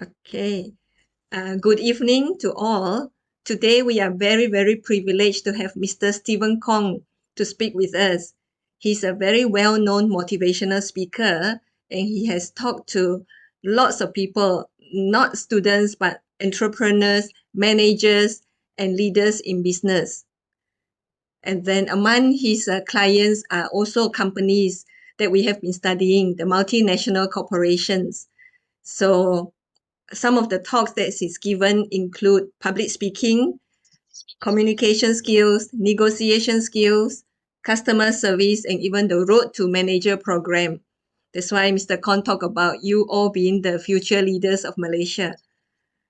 Okay. Good evening to all. Today we are very, very privileged to have Mr. Steven Khong to speak with us. He's a very well-known motivational speaker and he has talked to lots of people, not students, but entrepreneurs, managers, and leaders in business. And then among his clients are also companies that we have been studying, the multinational corporations. So some of the talks that he's given include public speaking, communication skills, negotiation skills, customer service, and even the Road to Manager program. That's why Mr. Khong talked about you all being the future leaders of Malaysia.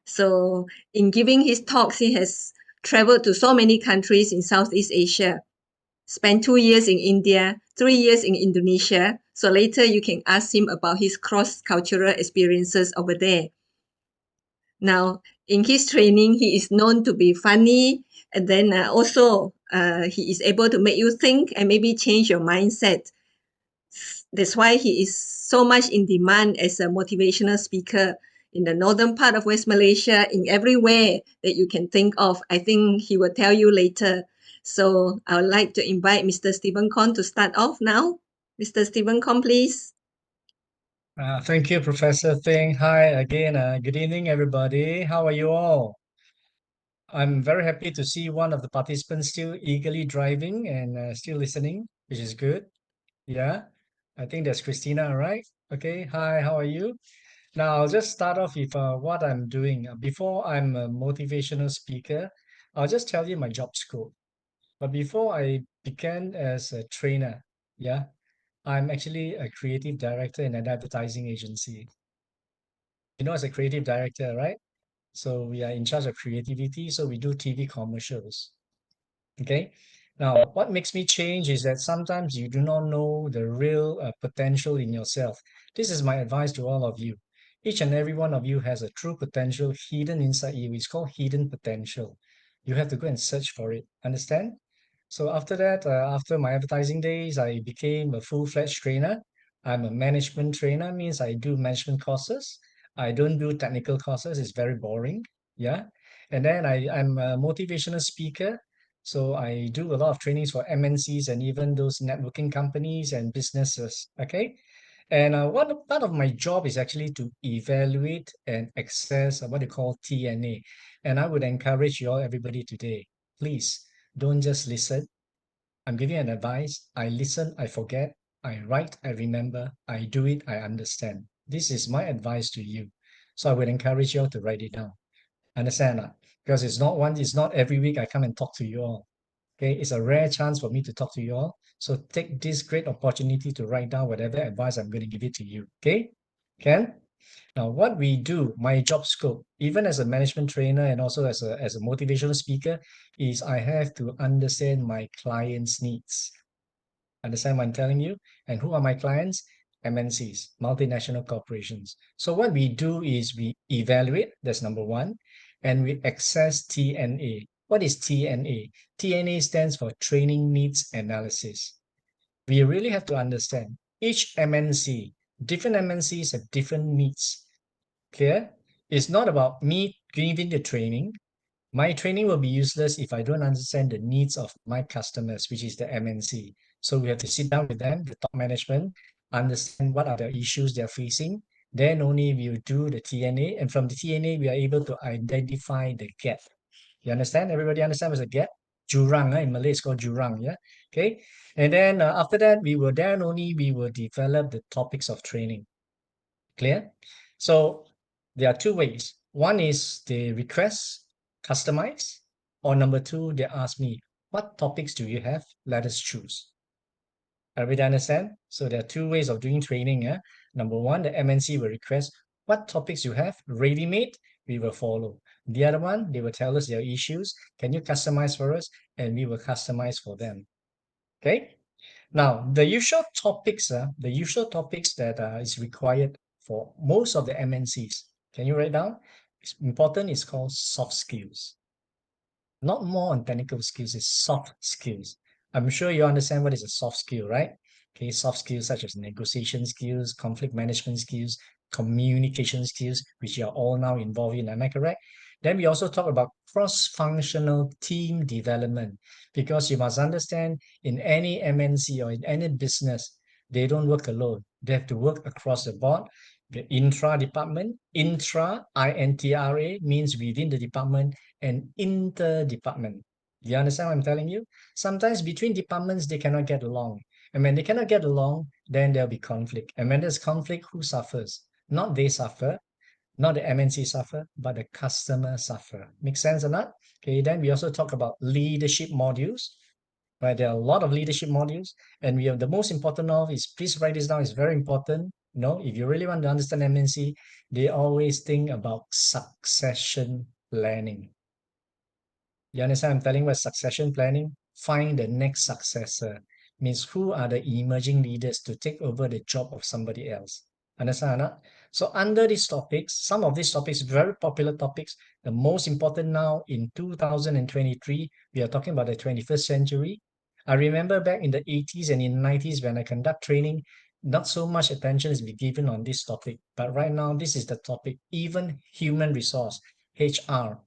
So in giving his talks, he has traveled to so many countries in Southeast Asia, spent 2 years in India, 3 years in Indonesia. So later you can ask him about his cross-cultural experiences over there. Now, in his training, he is known to be funny, and then also he is able to make you think and maybe change your mindset. That's why he is so much in demand as a motivational speaker in the northern part of West Malaysia, in everywhere that you can think of. I think he will tell you later. So I would like to invite Mr. Steven Khong to start off now. Mr. Steven Khong, please. Thank you, Professor Thing. Hi again. Good evening, everybody. How are you all? I'm very happy to see one of the participants still eagerly driving and still listening, which is good. Yeah, I think that's Christina, right? Okay. Hi, how are you? Now, I'll just start off with what I'm doing. Before I'm a motivational speaker, I'll just tell you my job scope. But before I began as a trainer, yeah, I'm actually a creative director in an advertising agency. As a creative director, right? So we are in charge of creativity. So we do TV commercials. Okay. Now, what makes me change is that sometimes you do not know the real potential in yourself. This is my advice to all of you. Each and every one of you has a true potential hidden inside you. It's called hidden potential. You have to go and search for it. Understand? So after that, after my advertising days, I became a full-fledged trainer. I'm a management trainer, means I do management courses. I don't do technical courses. It's very boring. Yeah. And then I'm a motivational speaker. So I do a lot of trainings for MNCs and even those networking companies and businesses. Okay. And one part of my job is actually to evaluate and assess what they call TNA. And I would encourage you all, everybody today, please don't just listen. I'm giving an advice. I listen, I forget. I write, I remember. I do it, I understand. This is my advice to you. So I would encourage you all to write it down. Understand? Because it's not every week I come and talk to you all. Okay, it's a rare chance for me to talk to you all. So take this great opportunity to write down whatever advice I'm going to give it to you. Okay, Ken? Now, what we do, my job scope, even as a management trainer and also as a motivational speaker, is I have to understand my clients' needs. Understand what I'm telling you? And who are my clients? MNCs, multinational corporations. So what we do is we evaluate, that's number one, and we access TNA. What is TNA? TNA stands for Training Needs Analysis. We really have to understand each MNC, different MNCs have different needs. Clear? It's not about me giving the training. My training will be useless if I don't understand the needs of my customers, which is the MNC. So we have to sit down with them, the top management, understand what are the issues they're facing. Then only we will do the TNA. And from the TNA, we are able to identify the gap. You understand? Everybody understand what's a gap? Jurang, in Malay, it's called jurang, yeah? Okay. And then after that, we will develop the topics of training. Clear? So there are two ways. One is they request, customize, or number two, they ask me, what topics do you have? Let us choose. Everybody understand? So there are two ways of doing training. Yeah? Number one, the MNC will request what topics you have ready-made, we will follow. The other one, they will tell us their issues. Can you customize for us? And we will customize for them. Okay. Now, the usual topics that is required for most of the MNCs. Can you write down? It's important. It's called soft skills. Not more on technical skills. It's soft skills. I'm sure you understand what is a soft skill, right? Okay, soft skills such as negotiation skills, conflict management skills, communication skills, which you are all now involved in. Am I correct? Then we also talk about cross-functional team development, because you must understand in any MNC or in any business, they don't work alone. They have to work across the board. The intra-department, intra, I-N-T-R-A, means within the department, and inter-department. You understand what I'm telling you? Sometimes between departments, they cannot get along. And when they cannot get along, then there'll be conflict. And when there's conflict, who suffers? Not they suffer, not the MNC suffer, but the customer suffer. Make sense or not? Okay, then we also talk about leadership modules, right? There are a lot of leadership modules, and we have the most important of is, please write this down, it's very important. You know, if you really want to understand MNC, they always think about succession planning. You understand I'm telling what succession planning? Find the next successor. Means who are the emerging leaders to take over the job of somebody else. Understand or not? So under these topics, some of these topics, very popular topics, the most important now in 2023, we are talking about the 21st century. I remember back in the 80s and in the 90s when I conduct training, not so much attention is being given on this topic. But right now, this is the topic, even human resource, HR.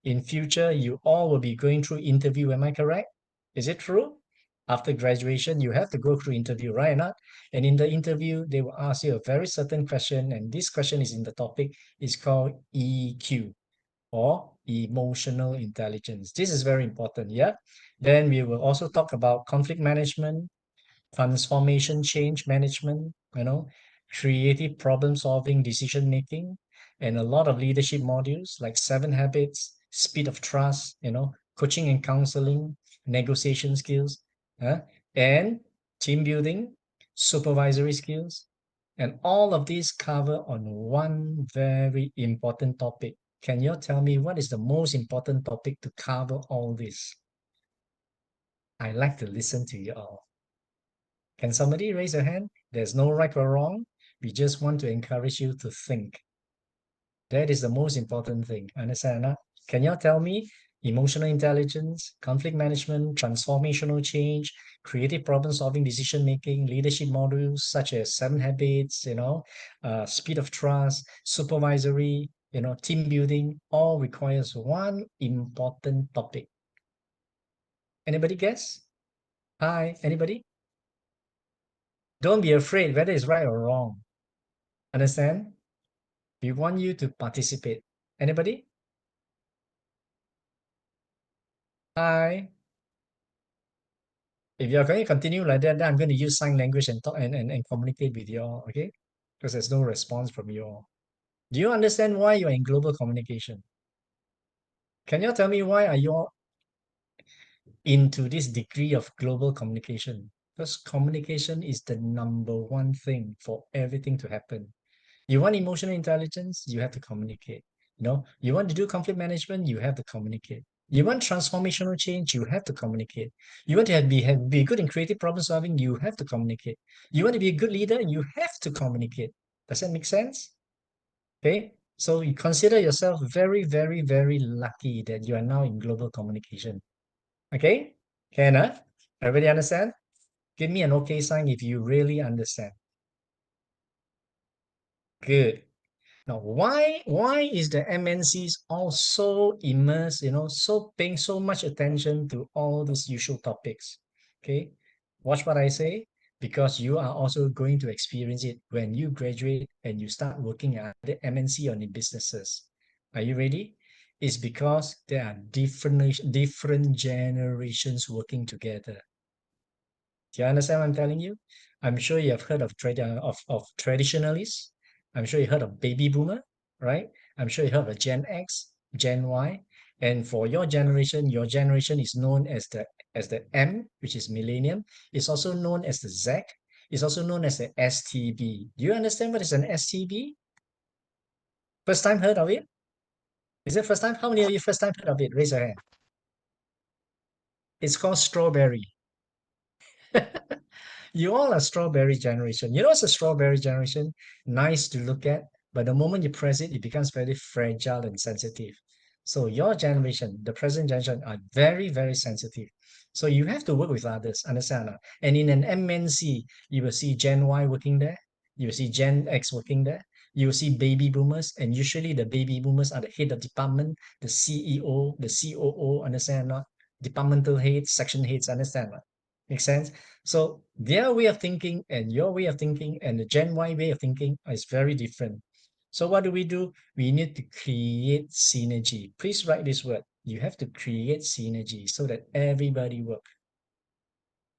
In future, you all will be going through interview. Am I correct? Is it true? After graduation, you have to go through interview, right or not? And in the interview, they will ask you a very certain question, and this question is in the topic. It's called EQ, or emotional intelligence. This is very important, yeah? Then we will also talk about conflict management, transformation, change management, creative problem solving, decision making, and a lot of leadership modules like 7 habits, speed of trust, coaching and counseling, negotiation skills, uh, and team building, supervisory skills. And all of these cover on one very important topic. Can you tell me what is the most important topic to cover all this? I like to listen to you all. Can somebody raise a hand? There's no right or wrong. We just want to encourage you to think. That is the most important thing. Understand or not? Can you tell me emotional intelligence, conflict management, transformational change, creative problem solving, decision making, leadership modules such as 7 habits, speed of trust, supervisory, team building, all requires one important topic. Anybody guess? Hi, anybody? Don't be afraid whether it's right or wrong. Understand? We want you to participate. Anybody? Hi. If you're going to continue like that, then I'm going to use sign language and talk and communicate with you all, okay? Because there's no response from you all. Do you understand why you're in global communication? Can you tell me why are you all into this degree of global communication? Because communication is the #1 thing for everything to happen. You want emotional intelligence, you have to communicate. You want to do conflict management, you have to communicate. You want transformational change, you have to communicate. You want to be good in creative problem solving, you have to communicate. You want to be a good leader, you have to communicate. Does that make sense? Okay. So you consider yourself very, very, very lucky that you are now in global communication. Okay? Can everybody understand? Give me an okay sign if you really understand. Good. Now, why is the MNCs all so immersed, so paying so much attention to all these usual topics? Okay, watch what I say, because you are also going to experience it when you graduate and you start working at the MNC or in businesses. Are you ready? It's because there are different generations working together. Do you understand what I'm telling you? I'm sure you have heard of traditionalists. I'm sure you heard of baby boomer, right? I'm sure you heard of Gen X, Gen Y, and for your generation is known as the M, which is millennium. It's also known as the Z. It's also known as the STB. Do you understand what is an STB? First time heard of it? Is it first time? How many of you first time heard of it? Raise your hand. It's called strawberry. You all are strawberry generation. You know what's a strawberry generation? Nice to look at, but the moment you press it, it becomes very fragile and sensitive. So your generation, the present generation, are very, very sensitive. So you have to work with others, understand? And in an MNC, you will see Gen Y working there, you will see Gen X working there, you see baby boomers, and usually the baby boomers are the head of department, the CEO, the COO, understand or not? Departmental heads, section heads, understand or not? Make sense? So their way of thinking and your way of thinking and the Gen Y way of thinking is very different. So what do? We need to create synergy. Please write this word. You have to create synergy so that everybody work.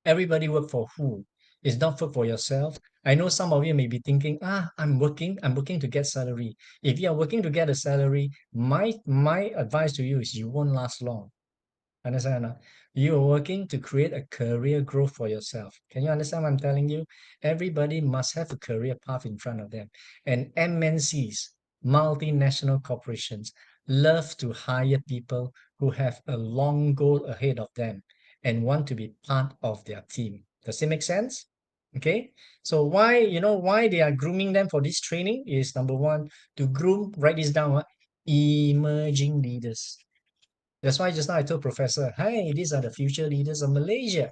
Everybody work for who? It's not for yourself. I know some of you may be thinking, I'm working to get salary. If you are working to get a salary, my advice to you is you won't last long. Understand or not? You are working to create a career growth for yourself. Can you understand what I'm telling you? Everybody must have a career path in front of them. And MNCs, multinational corporations, love to hire people who have a long goal ahead of them and want to be part of their team. Does it make sense? Okay. So why they are grooming them for this training is number one, to groom, write this down, emerging leaders. That's why just now I told Professor, hey, these are the future leaders of Malaysia.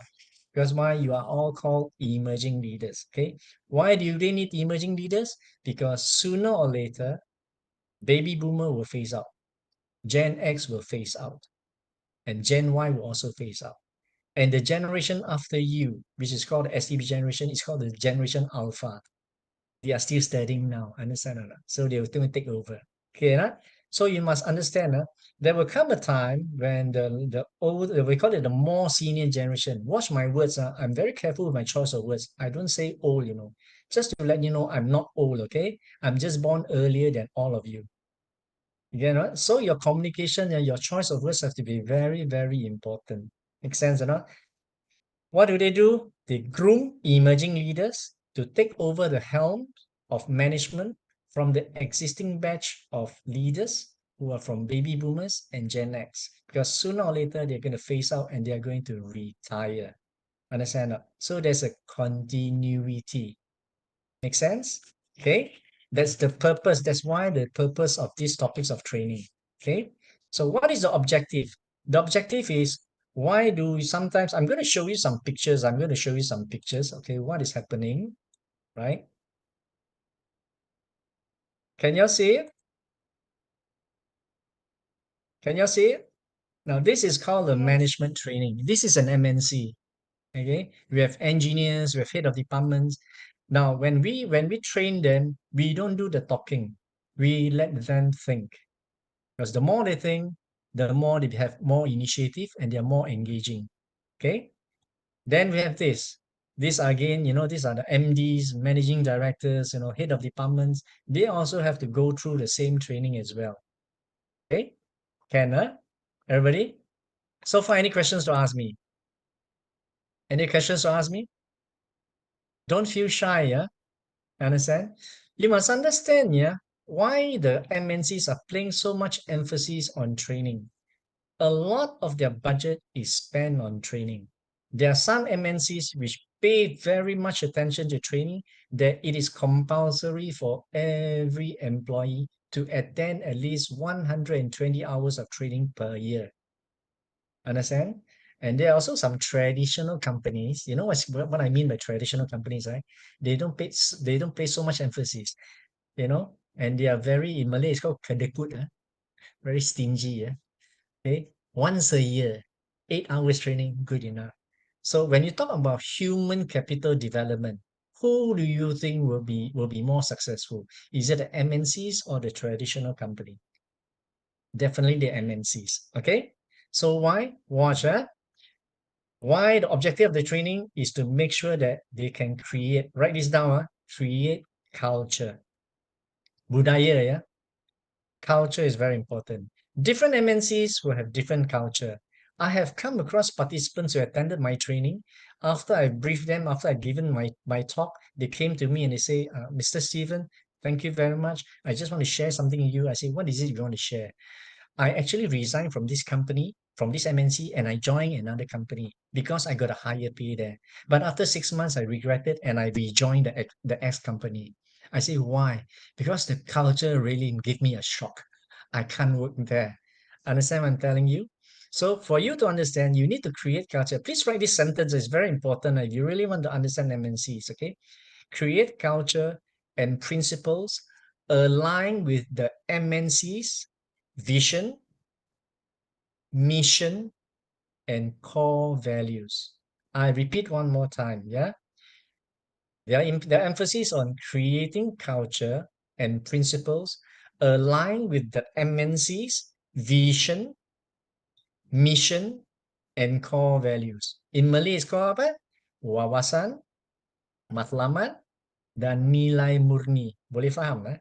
Because why you are all called emerging leaders. Okay. Why do they need emerging leaders? Because sooner or later, baby boomer will phase out, Gen X will phase out, and Gen Y will also phase out. And the generation after you, which is called the STB generation, is called the generation alpha. They are still studying now, understand or not? So they will still take over. Okay, right? So you must understand, there will come a time when the old, we call it the more senior generation. Watch my words. I'm very careful with my choice of words. I don't say old, just to let you know I'm not old, okay? I'm just born earlier than all of you. So your communication and your choice of words have to be very, very important. Make sense or not? What do? They groom emerging leaders to take over the helm of management from the existing batch of leaders who are from baby boomers and Gen X. Because sooner or later, they're going to phase out and they're going to retire. Understand that? So there's a continuity. Make sense? Okay. That's the purpose. That's why the purpose of these topics of training. Okay. So what is the objective? The objective is why do we sometimes, I'm going to show you some pictures. I'm going to show you some pictures. Okay. What is happening? Right. Can you see it? Can you see it? Now, this is called a Yes. management training. This is an MNC. Okay. We have engineers, we have head of departments. Now, when we train them, we don't do the talking. We let them think. Because the more they think, the more they have more initiative and they're more engaging. Okay. Then we have this. These are again, these are the MDs, managing directors, head of departments. They also have to go through the same training as well. Okay. Can, everybody? So far, any questions to ask me? Any questions to ask me? Don't feel shy, yeah? Understand? You must understand, yeah, why the MNCs are playing so much emphasis on training. A lot of their budget is spent on training. There are some MNCs which pay very much attention to training, that it is compulsory for every employee to attend at least 120 hours of training per year. Understand? And there are also some traditional companies. You know what I mean by traditional companies, right? They don't pay so much emphasis, and they are very, in Malay it's called kedekut, very stingy. Okay, once a year, 8 hours training, good enough. So when you talk about human capital development, who do you think will be more successful? Is it the MNCs or the traditional company? Definitely the MNCs. Okay. So why? Watch, why the objective of the training is to make sure that they can create, write this down, create culture. Budaya, yeah. Culture is very important. Different MNCs will have different culture. I have come across participants who attended my training. After I briefed them, after I've given my talk, they came to me and they say, Mr. Steven, thank you very much. I just want to share something with you. I say, what is it you want to share? I actually resigned from this company, from this MNC, and I joined another company because I got a higher pay there. But after 6 months, I regretted and I rejoined the X company. I say, why? Because the culture really gave me a shock. I can't work there. Understand what I'm telling you? So for you to understand, you need to create culture. Please write this sentence. It's very important if you really want to understand MNCs, okay? Create culture and principles align with the MNC's vision, mission, and core values. I repeat one more time, yeah? Their emphasis on creating culture and principles align with the MNC's vision, mission, and core values. In Malay, it's called apa? Wawasan, matlamat, dan nilai murni. Boleh faham, eh?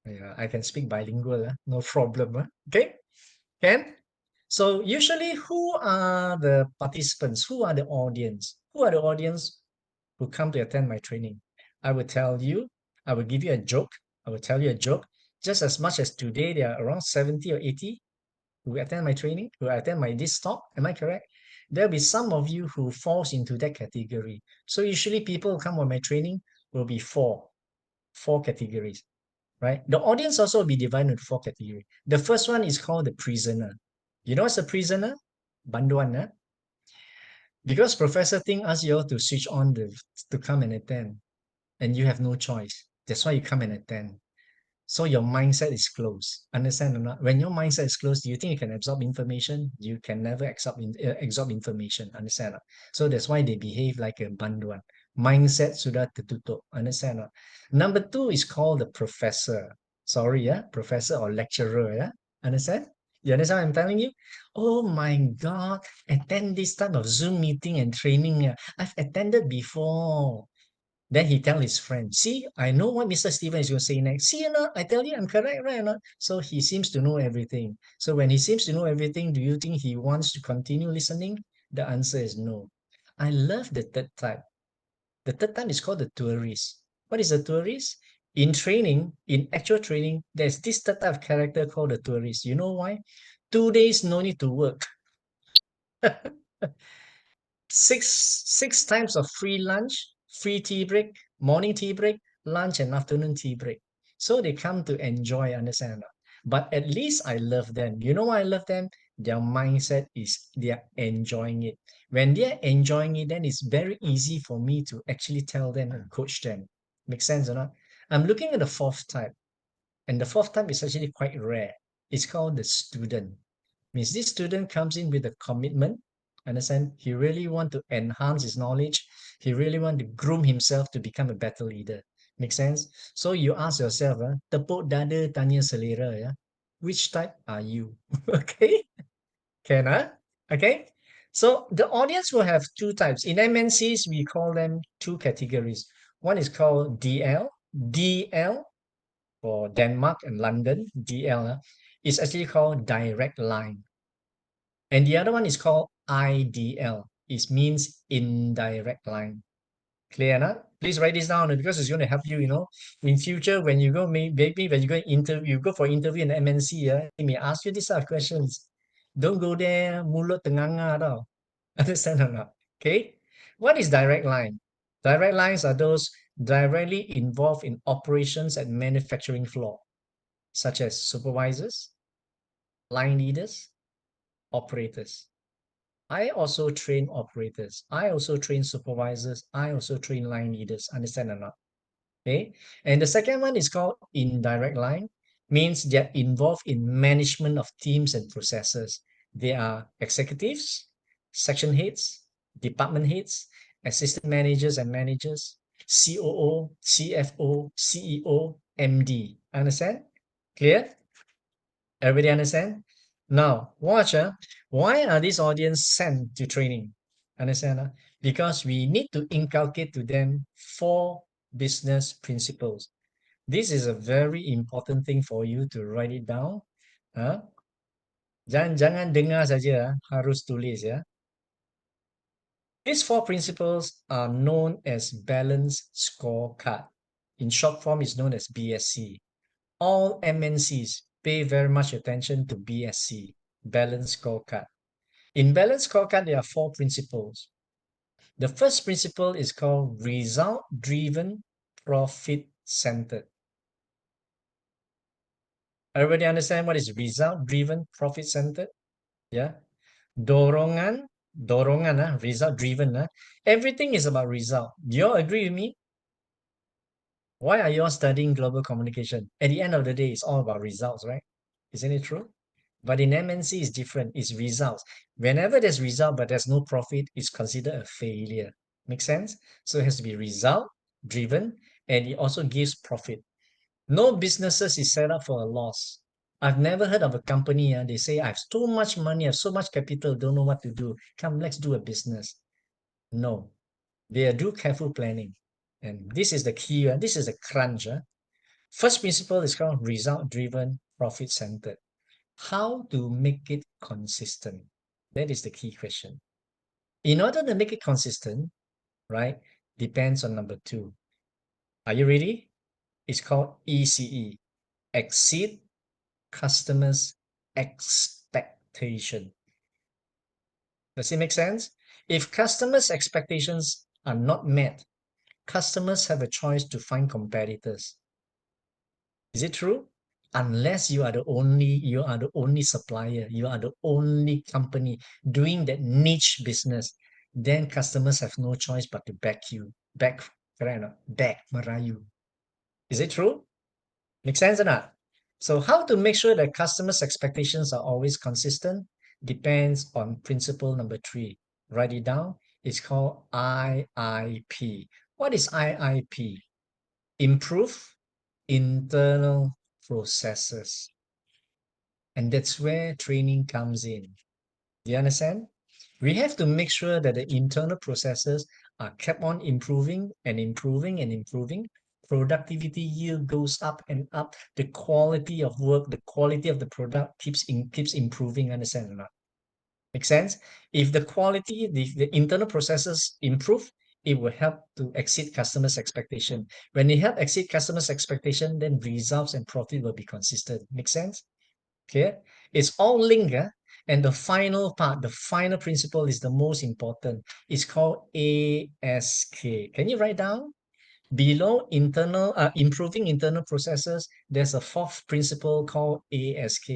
Yeah, I can speak bilingual, no problem. Okay, can? So usually, who are the participants? Who are the audience? Who are the audience who come to attend my training? I will tell you, I will give you a joke. I will tell you a joke. Just as much as today, there are around 70 or 80 who attend my training, who attend my this talk. Am I correct? There'll be some of you who falls into that category. So usually people who come on my training will be four categories, right? The audience also will be divided into four categories. The first one is called the prisoner. You know what's a prisoner? Banduan, eh? Because Professor Ting asked you all to switch on to come and attend, and you have no choice. That's why you come and attend. So your mindset is closed. Understand or not? When your mindset is closed, do you think you can absorb information? You can never absorb information. Understand or not? So that's why they behave like a banduan. Mindset sudah tertutup. Understand or not? Number two is called the professor. Sorry, yeah, professor or lecturer. Yeah, understand? You understand what I'm telling you? Oh my God, attend this type of Zoom meeting and training. Yeah. I've attended before. Then he tell his friend, see, I know what Mr. Steven is going to say next. See or not? I tell you, I'm correct, right or not? So he seems to know everything. So when he seems to know everything, do you think he wants to continue listening? The answer is no. I love the third type. The third type is called the tourist. What is a tourist? In training, in actual training, there's this third type of character called the tourist. You know why? 2 days, no need to work. Six times of free lunch, free tea break, morning tea break, lunch and afternoon tea break. So they come to enjoy, understand or not? But at least I love them. You know why I love them? Their mindset is they are enjoying it. When they are enjoying it, then it's very easy for me to actually tell them and coach them. Make sense or not? I'm looking at the fourth type, and the fourth type is actually quite rare. It's called the student. Means this student comes in with a commitment. Understand? He really want to enhance his knowledge. He really want to groom himself to become a better leader. Make sense? So you ask yourself, tepuk dada tanya selera, yeah? Which type are you? Okay? Can Okay? So the audience will have two types. In MNCs, we call them two categories. One is called DL. DL for Denmark and London, DL, is actually called direct line. And the other one is called IDL. It means indirect line. Clear enough? Please write this down because it's going to help you, in future when you go, maybe when you go interview, you go for interview in the MNC, yeah, they may ask you these sort of questions. Don't go there, mulut tenganga tau. Understand or not? Okay? What is direct line? Direct lines are those directly involved in operations at manufacturing floor, such as supervisors, line leaders, operators. I also train operators. I also train supervisors. I also train line leaders. Understand or not? Okay. And the second one is called indirect line, means they're involved in management of teams and processes. They are executives, section heads, department heads, assistant managers and managers, COO, CFO, CEO, MD. Understand? Clear? Everybody understand? Now, watch. Why are these audience sent to training? Understand? Because we need to inculcate to them four business principles. This is a very important thing for you to write it down. Huh? Jangan dengar saja, harus tulis ya. These four principles are known as balanced scorecard. In short form, is known as BSC. All MNCs pay very much attention to BSC, balanced scorecard. In balanced scorecard, there are four principles. The first principle is called result-driven, profit-centered. Everybody understand what is result-driven, profit-centered? Yeah. Dorongan, result-driven. Everything is about result. Do you all agree with me? Why are you all studying global communication? At the end of the day, it's all about results, right? Isn't it true? But in MNC, it's different. It's results. Whenever there's result, but there's no profit, it's considered a failure. Make sense? So it has to be result driven, and it also gives profit. No businesses is set up for a loss. I've never heard of a company, they say, I have so much money, I have so much capital, don't know what to do. Come, let's do a business. No, they do careful planning. And this is the key, this is the crunch. First principle is called result driven, profit centered. How to make it consistent? That is the key question. In order to make it consistent, right, depends on number two. Are you ready? It's called ECE, exceed customers' expectation. Does it make sense? If customers' expectations are not met, customers have a choice to find competitors. Is it true? Unless you are the only supplier, you are the only company doing that niche business, then customers have no choice but to back you. Back, correct or not? Back, merayu. Is it true? Make sense or not? So how to make sure that customers' expectations are always consistent depends on principle number three. Write it down. It's called IIP. What is IIP? Improve internal processes. And that's where training comes in. Do you understand? We have to make sure that the internal processes are kept on improving and improving and improving. Productivity yield goes up and up. The quality of work, the quality of the product keeps improving. Understand or not? Make sense? If the quality, the internal processes improve, it will help to exceed customers' expectation. When they help exceed customers' expectation, then results and profit will be consistent. Make sense? Okay, it's all linked, and the final part, the final principle is the most important. It's called ASK. Can you write down? Below improving internal processes, there's a fourth principle called ASK.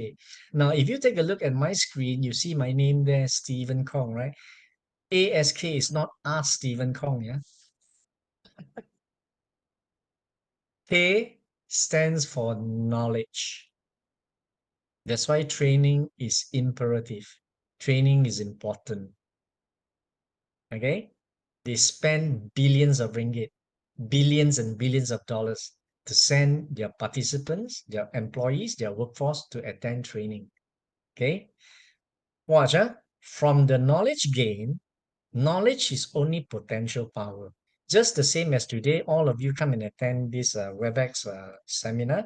Now, if you take a look at my screen, you see my name there, Steven Khong, right? ASK is not Ask Steven Khong, yeah? K stands for knowledge. That's why training is imperative. Training is important. Okay? They spend billions of ringgit, billions and billions of dollars to send their participants, their employees, their workforce to attend training. Okay? Watch, from the knowledge gain, knowledge is only potential power. Just the same as today, all of you come and attend this WebEx seminar,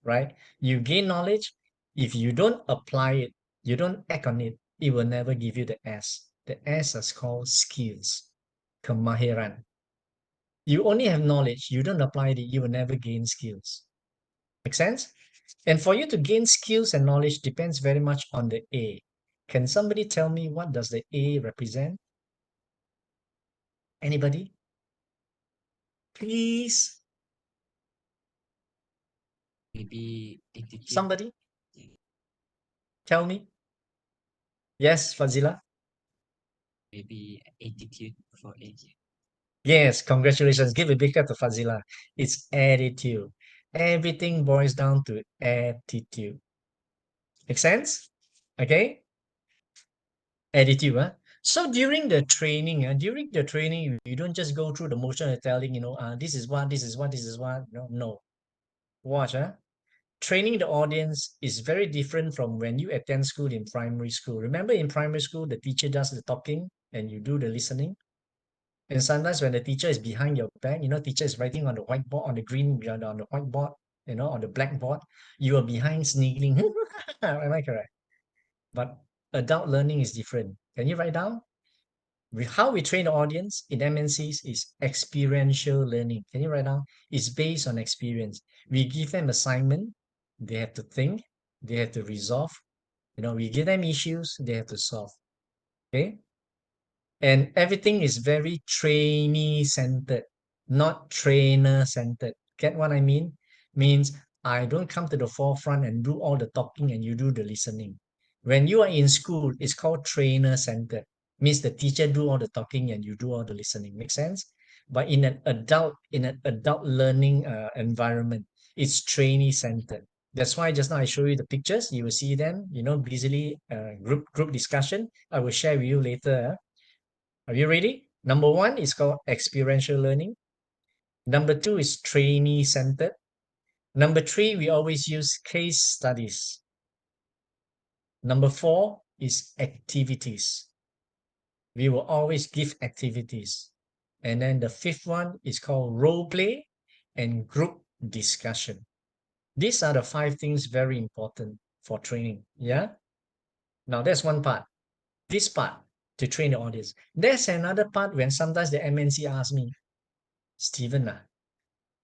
right? You gain knowledge. If you don't apply it, you don't act on it, it will never give you the S. The S is called skills, kemahiran. You only have knowledge, you don't apply it, you will never gain skills. Make sense? And for you to gain skills and knowledge depends very much on the A. Can somebody tell me what does the A represent? Anybody? Please? Maybe attitude. Somebody? Tell me. Yes, Fazila? Maybe attitude for age. Yes, congratulations. Give a big clap to Fazila. It's attitude. Everything boils down to attitude. Make sense? Okay? Attitude, huh? So during the training, you don't just go through the motion of telling, this is what, this is what, this is what. No, no. Watch, huh? Training the audience is very different from when you attend school in primary school. Remember in primary school, the teacher does the talking and you do the listening. And sometimes when the teacher is behind your back, teacher is writing on the whiteboard, on the green, on the whiteboard, on the blackboard, you are behind sneaking. Am I correct? But adult learning is different. Can you write down? How we train the audience in MNCs is experiential learning. Can you write down? It's based on experience. We give them assignment, they have to think, they have to resolve. We give them issues, they have to solve. Okay? And everything is very trainee centered, not trainer centered. Get what I mean? Means I don't come to the forefront and do all the talking and you do the listening. When you are in school, it's called trainer centered. Means the teacher do all the talking and you do all the listening. Make sense? but in an adult learning environment. It's trainee centered. That's why just now I show you the pictures. You will see them, busily group discussion. I will share with you later. Are you ready? Number one is called experiential learning. Number two is trainee centered. Number three, we always use case studies. Number four is activities. We will always give activities. And then the fifth one is called role play and group discussion. These are the five things very important for training. Yeah. Now that's one part. This part to train the audience. There's another part when sometimes the MNC asks me, Steven,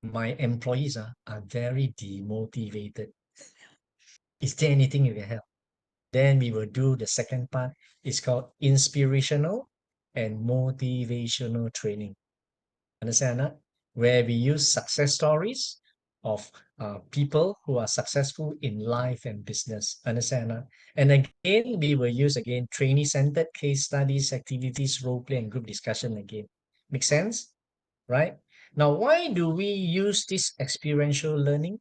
my employees are very demotivated. Is there anything you can help? Then we will do the second part. It's called inspirational and motivational training. Understand that? Where we use success stories of people who are successful in life and business. Understand that? And again, we will use again trainee-centered case studies, activities, role play, and group discussion again. Make sense? Right? Now, why do we use this experiential learning?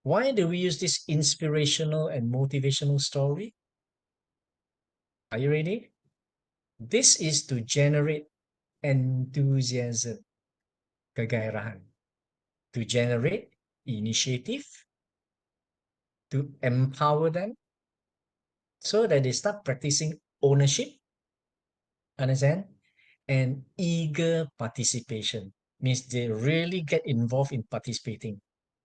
Why do we use this inspirational and motivational story? Are you ready? This is to generate enthusiasm, kegairahan, to generate initiative, to empower them so that they start practicing ownership, understand, and eager participation. Means they really get involved in participating.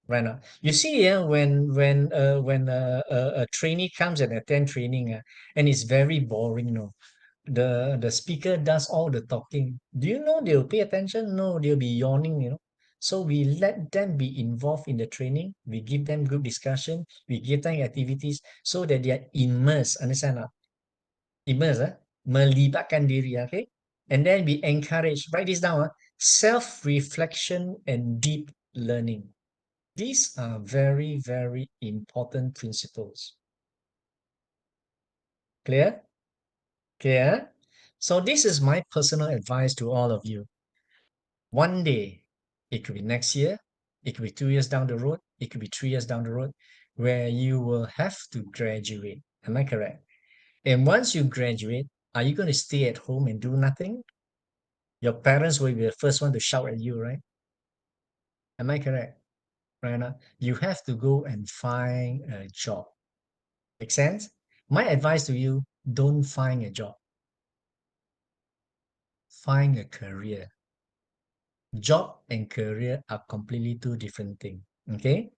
Right now, you see, when a trainee comes and attend training, and it's very boring, no. The speaker does all the talking. Do you know they'll pay attention? No, they'll be yawning. So we let them be involved in the training. We give them group discussion. We give them activities so that they are immersed. Understand? Immersed, melibatkan diri, okay? And then we encourage, write this down, self-reflection and deep learning. These are very, very important principles. Clear? Clear? So this is my personal advice to all of you. One day, it could be next year, it could be 2 years down the road, it could be 3 years down the road, where you will have to graduate. Am I correct? And once you graduate, are you going to stay at home and do nothing? Your parents will be the first one to shout at you, right? Am I correct? Right now, you have to go and find a job. Make sense? My advice to you, don't find a job. Find a career. Job and career are completely two different things. Okay?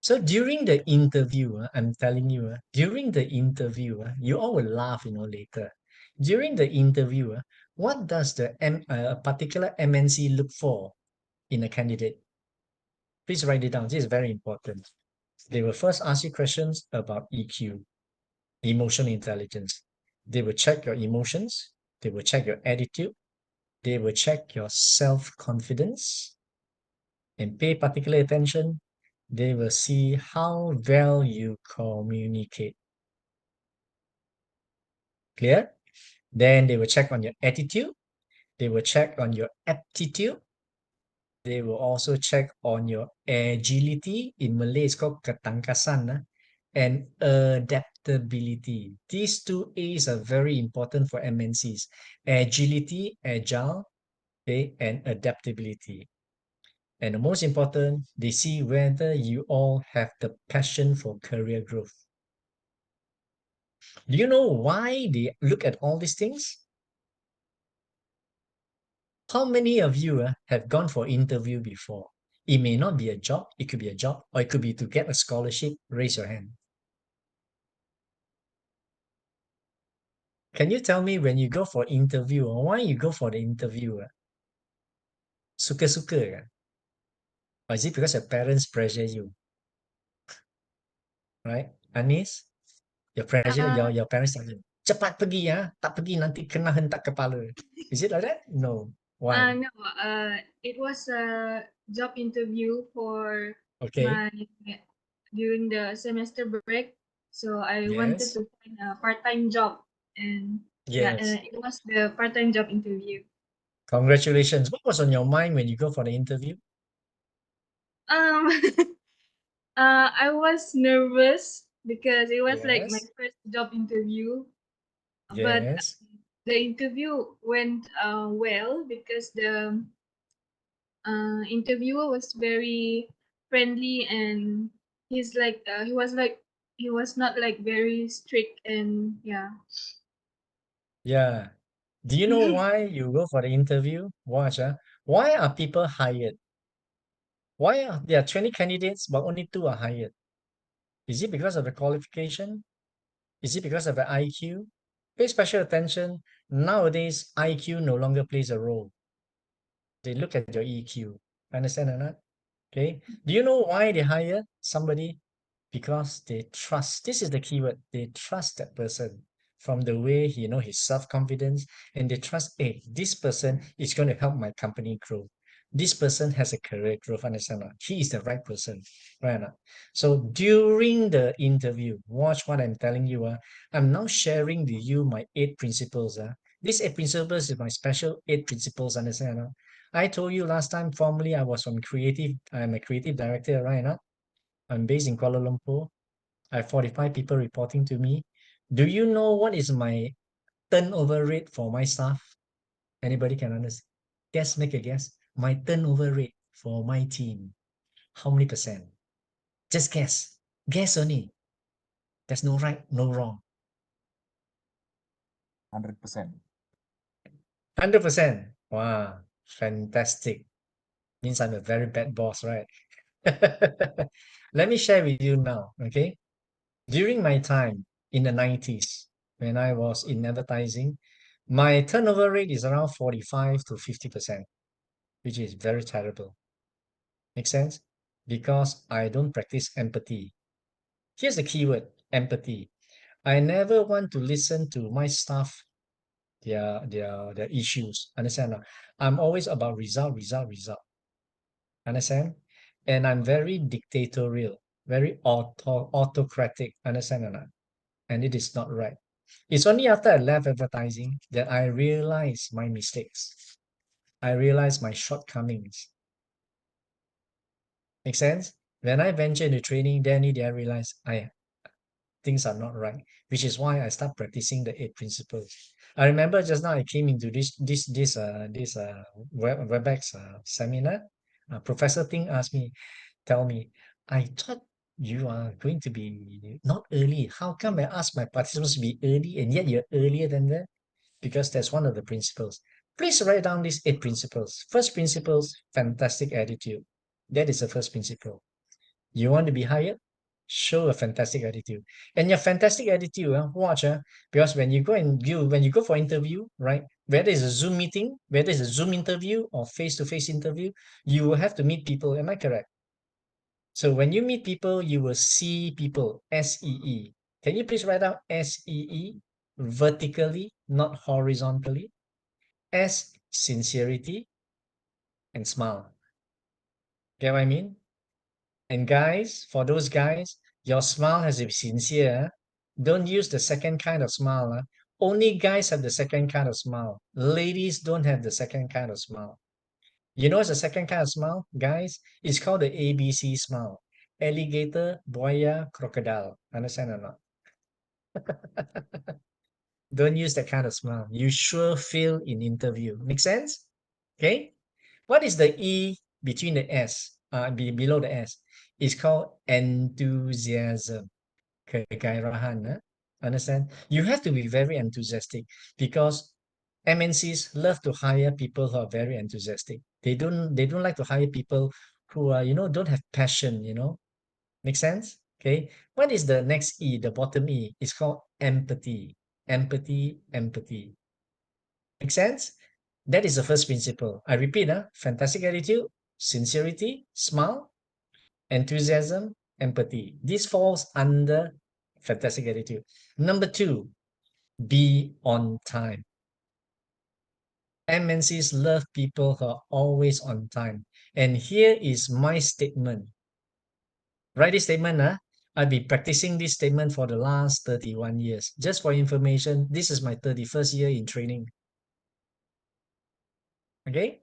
So during the interview, I'm telling you, during the interview, you all will laugh, later. During the interview, what does a particular MNC look for in a candidate? Please write it down. This is very important. They will first ask you questions about EQ, emotional intelligence. They will check your emotions. They will check your attitude. They will check your self-confidence. And pay particular attention. They will see how well you communicate. Clear? Then they will check on your attitude. They will check on your aptitude. They will also check on your agility. In Malay, it's called ketangkasan, and adaptability. These two A's are very important for MNCs. Agility, agile, okay, and adaptability. And the most important, they see whether you all have the passion for career growth. Do you know why they look at all these things? How many of you have gone for interview before? It may not be a job, it could be a job, or it could be to get a scholarship. Raise your hand. Can you tell me when you go for interview, or why you go for the interview? Suka-suka kan? Or is it because your parents pressure you? Right? Anis? Your pressure, your parents tell you, cepat pergi ya, tak pergi nanti kena hentak kepala. Is it like that? No. Why? No, it was a job interview for Okay. my during the semester break. So I wanted Yes. to find a part-time job, and yeah, Yes. it was the part-time job interview. Congratulations. What was on your mind when you go for the interview? Um, I was nervous because it was like my Yes. first job interview, but Yes. the interview went well because the interviewer was very friendly, and he was not like very strict, and yeah. Yeah. Do you know why you go for the interview? Watch, why are people hired? Why are there are 20 candidates, but only 2 are hired? Is it because of the qualification? Is it because of the IQ? Pay special attention. Nowadays, IQ no longer plays a role. They look at your EQ. Understand or not? Okay. Do you know why they hire somebody? Because they trust. This is the keyword. They trust that person from the way he his self-confidence, and they trust, hey, this person is going to help my company grow. This person has a career growth. Understand or not? He is the right person, right or not? So during the interview, watch what I'm telling you. I'm now sharing with you my 8 principles. These 8 principles is my special 8 principles. Understand or not? I told you last time, formerly I was from creative. I'm a creative director, right now. I'm based in Kuala Lumpur. I have 45 people reporting to me. Do you know what is my turnover rate for my staff? Anybody can understand? Guess, make a guess. My turnover rate for my team. How many percent? Just guess. Guess only. There's no right, no wrong. 100%. 100%. Wow, fantastic. Means I'm a very bad boss, right? Let me share with you now, okay? During my time in the 90s, when I was in advertising, my turnover rate is around 45 to 50%, which is very terrible. Make sense? Because I don't practice empathy. Here's the keyword, empathy. I never want to listen to my staff, their issues. Understand? I'm always about result, result, result. Understand? And I'm very dictatorial, very autocratic. Understand or not? And it is not right. It's only after I left advertising that I realized my mistakes. I realized my shortcomings. Make sense? When I venture into training, then I realized things are not right, which is why I start practicing the 8 principles. I remember just now I came into this WebEx seminar. Professor Ting asked me, tell me, I thought you are going to be not early. How come I asked my participants to be early and yet you're earlier than that? Because that's one of the principles. Please write down these 8 principles. First principles, fantastic attitude. That is the first principle. You want to be hired? Show a fantastic attitude. And your fantastic attitude, watch, because when you go for interview, right? Whether it's a Zoom meeting, whether it's a Zoom interview or face-to-face interview, you will have to meet people. Am I correct? So when you meet people, you will see people, SEE. Can you please write out SEE? Vertically, not horizontally. S, sincerity, and smile. Get what I mean? And guys, for those guys, your smile has to be sincere. Don't use the second kind of smile. Only guys have the second kind of smile. Ladies don't have the second kind of smile. You know what's the second kind of smile, guys? It's called the ABC smile. Alligator, buaya, crocodile. Understand or not? Don't use that kind of smile. You sure fail in interview. Make sense? Okay. What is the E between the S? Below the S. It's called enthusiasm. Kegairahan. Understand? You have to be very enthusiastic because MNCs love to hire people who are very enthusiastic. They don't like to hire people who are, don't have passion. Make sense? Okay. What is the next E, the bottom E? It's called empathy. Empathy, empathy. Make sense? That is the first principle. I repeat, fantastic attitude, sincerity, smile, enthusiasm, empathy. This falls under fantastic attitude. Number 2, be on time. MNCs love people who are always on time. And here is my statement. Write this statement. I've been practicing this statement for the last 31 years. Just for information, this is my 31st year in training. Okay?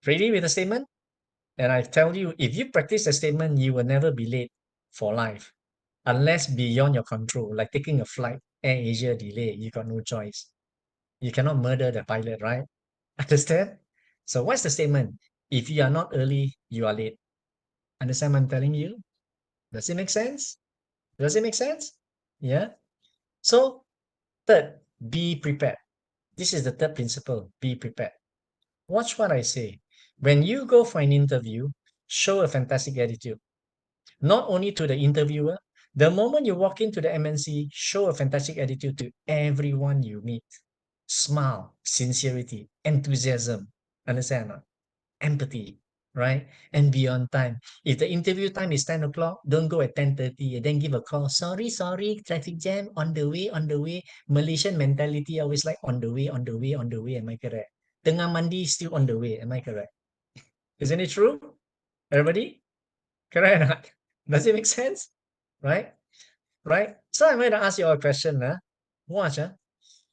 Ready with the statement? And I tell you, if you practice the statement, you will never be late for life. Unless beyond your control, like taking a flight, Air Asia delay, you got no choice. You cannot murder the pilot, right? Understand? So what's the statement? If you are not early, you are late. Understand what I'm telling you? Does it make sense? Does it make sense? Yeah. So third, be prepared. This is the third principle. Be prepared. Watch what I say. When you go for an interview, show a fantastic attitude. Not only to the interviewer, the moment you walk into the MNC, show a fantastic attitude to everyone you meet. Smile, sincerity, enthusiasm. Understand? Not? Empathy, right? And be on time. If the interview time is 10 o'clock, don't go at 10:30 and then give a call. Sorry, traffic jam, on the way, on the way. Malaysian mentality always like on the way, on the way, on the way. Am I correct? Tengah mandi, still on the way. Am I correct? Isn't it true? Everybody? Correct or not? Does it make sense? Right? Right? So I'm going to ask you a question. Watch.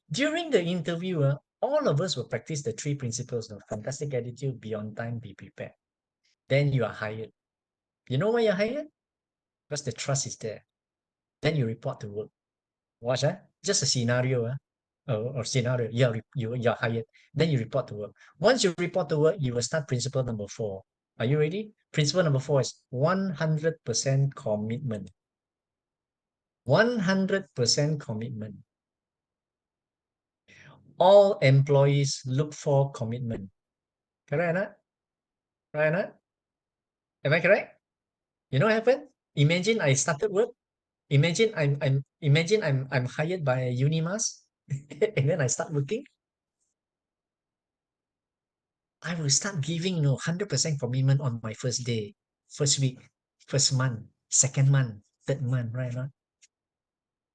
During the interview, all of us will practice the three principles of fantastic attitude, be on time, be prepared. Then you are hired. You know why you're hired? Because the trust is there. Then you report to work. Watch, just a scenario, or scenario. You're hired. Then you report to work. Once you report to work, you will start principle number 4. Are you ready? Principle number 4 is 100% commitment. 100% commitment. All employees look for commitment. Correct or not? Right or not? Am I correct? You know what happened? Imagine I started work. Imagine I'm hired by Unimas and then I start working. I will start giving 100% commitment on my first day, first week, first month, second month, third month, right? Not?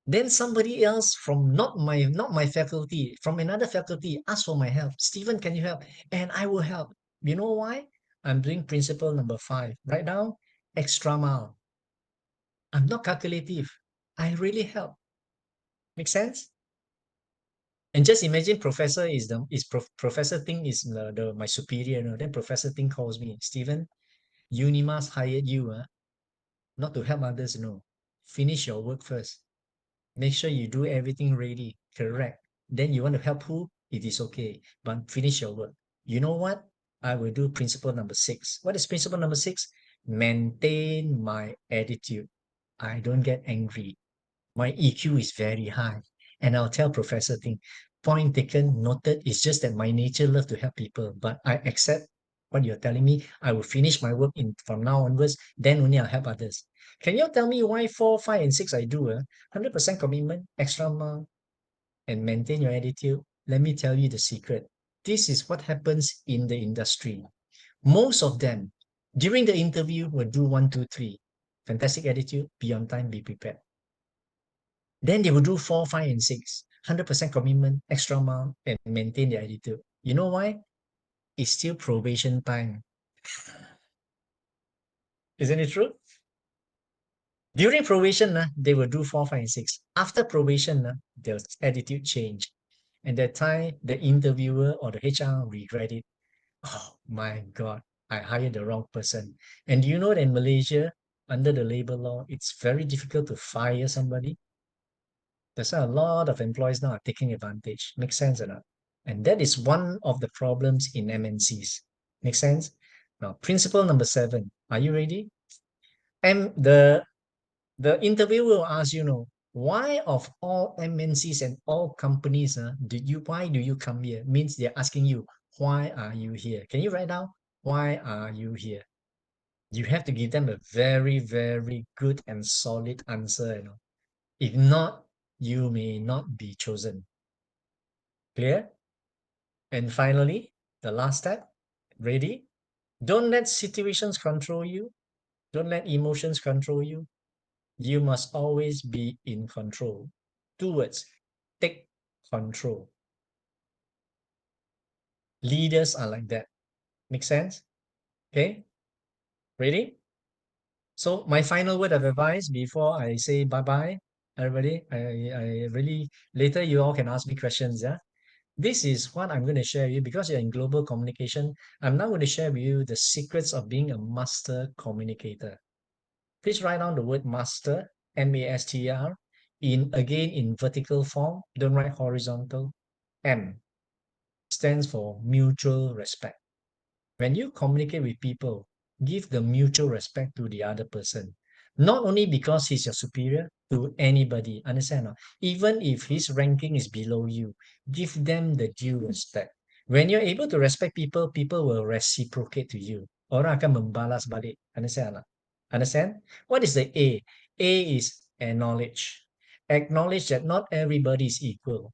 Then somebody else from not my faculty, from another faculty, ask for my help. Steven, can you help? And I will help. You know why? I'm doing principle number 5. Write down extra mile. I'm not calculative. I really help. Make sense? And just imagine Professor Ting is my superior. Then Professor Ting calls me, Steven, Unimas hired you, not to help others. No, finish your work first. Make sure you do everything ready, correct. Then you want to help who? It is okay, but finish your work. You know what? I will do principle number 6. What is principle number 6? Maintain my attitude. I don't get angry. My EQ is very high. And I'll tell Professor Ting, point taken, noted. It's just that my nature love to help people, but I accept what you're telling me. I will finish my work from now onwards, then only I'll help others. Can you tell me why 4, 5, and 6 I do? 100% commitment, extra mile, and maintain your attitude. Let me tell you the secret. This is what happens in the industry. Most of them, during the interview, will do 1, 2, 3. Fantastic attitude, be on time, be prepared. Then they will do 4, 5, and 6. 100% commitment, extra mile, and maintain their attitude. You know why? It's still probation time. Isn't it true? During probation, they will do 4, 5, and 6. After probation, their attitude change. And that time, the interviewer or the HR regret it. Oh my God, I hired the wrong person. And do you know that in Malaysia, under the labor law, it's very difficult to fire somebody? That's why a lot of employees now are taking advantage. Makes sense or not? And that is one of the problems in MNCs. Make sense? Now, principle number 7. Are you ready? And the interviewer will ask why of all MNCs and all companies, why do you come here? Means they're asking you, why are you here? Can you write down, why are you here? You have to give them a very, very good and solid answer. If not, you may not be chosen. Clear? And finally, the last step, ready? Don't let situations control you. Don't let emotions control you. You must always be in control. 2 words, take control. Leaders are like that. Make sense? Okay? Ready? So my final word of advice before I say bye-bye, everybody, I really, later you all can ask me questions, yeah? This is what I'm going to share with you because you're in global communication. I'm now going to share with you the secrets of being a master communicator. Please write down the word master, M-A-S-T-E-R, in vertical form. Don't write horizontal. M stands for mutual respect. When you communicate with people, give the mutual respect to the other person. Not only because he's your superior, to anybody, understand? Even if his ranking is below you, give them the due respect. When you're able to respect people, people will reciprocate to you. Orang akan membalas balik. Understand? Understand? What is the A? A is acknowledge. Acknowledge that not everybody is equal.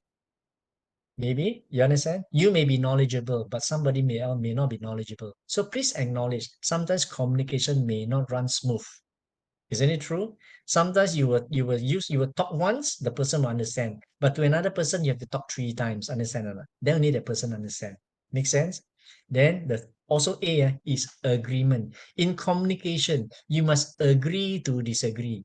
Maybe, you understand? You may be knowledgeable, but somebody may or may not be knowledgeable. So please acknowledge, sometimes communication may not run smooth. Isn't it true? Sometimes you will talk once, the person will understand. But to another person, you have to talk 3 times, understand or not? Then only the person understand. Make sense? Then also A is agreement. In communication, you must agree to disagree.